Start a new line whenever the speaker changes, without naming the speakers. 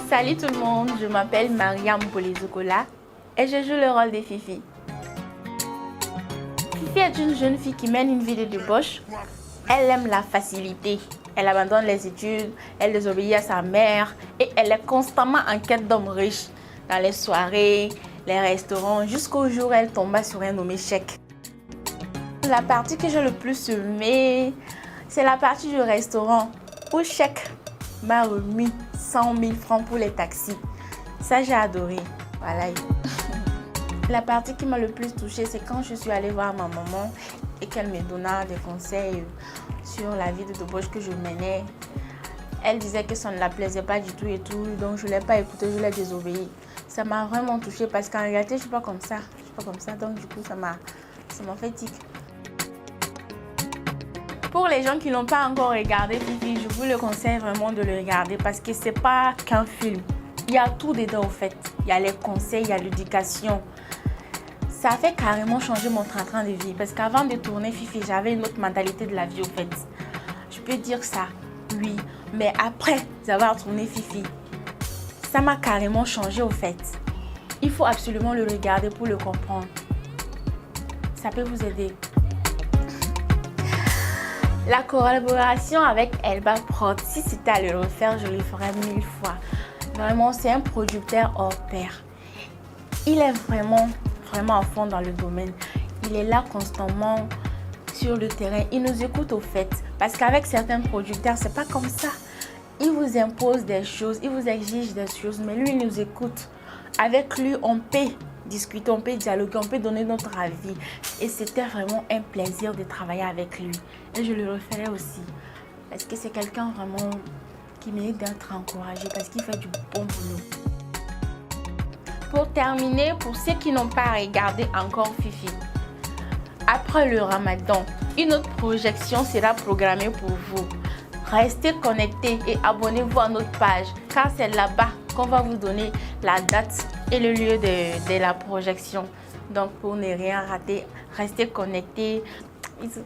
Salut tout le monde, je m'appelle Mariam Bolezokola et je joue le rôle de Fifi. Fifi est une jeune fille qui mène une vie de débauche. Elle aime la facilité. Elle abandonne les études, elle désobéit à sa mère et elle est constamment en quête d'hommes riches dans les soirées, les restaurants, jusqu'au jour où elle tomba sur un nommé Chèque. La partie que j'ai le plus aimée, c'est la partie du restaurant où Chèque m'a remis 100 000 francs pour les taxis. Ça, j'ai adoré. Voilà. La partie qui m'a le plus touchée, c'est quand je suis allée voir ma maman et qu'elle me donna des conseils sur la vie de débauche que je menais. Elle disait que ça ne la plaisait pas du tout et tout, donc je ne l'ai pas écoutée, je l'ai désobéi. Ça m'a vraiment touchée parce qu'en réalité, je ne suis pas comme ça. Je suis pas comme ça, donc du coup, ça m'a fait tic. Pour les gens qui n'ont pas encore regardé Fifi, je vous le conseille vraiment de le regarder parce que c'est pas qu'un film. Il y a tout dedans au fait. Il y a les conseils, il y a l'éducation. Ça a fait carrément changer mon train de vie parce qu'avant de tourner Fifi, j'avais une autre mentalité de la vie au fait. Je peux dire ça, oui. Mais après avoir tourné Fifi, ça m'a carrément changé au fait. Il faut absolument le regarder pour le comprendre. Ça peut vous aider. La collaboration avec Elba Prod, si c'était à le refaire, je le ferais 1000 fois. Vraiment, c'est un producteur hors pair. Il est vraiment à fond dans le domaine. Il est là constamment sur le terrain. Il nous écoute au fait. Parce qu'avec certains producteurs, c'est pas comme ça. Il vous impose des choses, il vous exige des choses, mais lui, il nous écoute. Avec lui, on peut discuter, on peut dialoguer, on peut donner notre avis. Et c'était vraiment un plaisir de travailler avec lui. Et je le referai aussi. Parce que c'est quelqu'un vraiment qui mérite d'être encouragé, parce qu'il fait du bon boulot. Pour terminer, pour ceux qui n'ont pas regardé encore Fifi, après le Ramadan, une autre projection sera programmée pour vous. Restez connectés et abonnez-vous à notre page, car c'est là-bas qu'on va vous donner la date et le lieu de la projection. Donc pour ne rien rater, restez connectés. Bisous.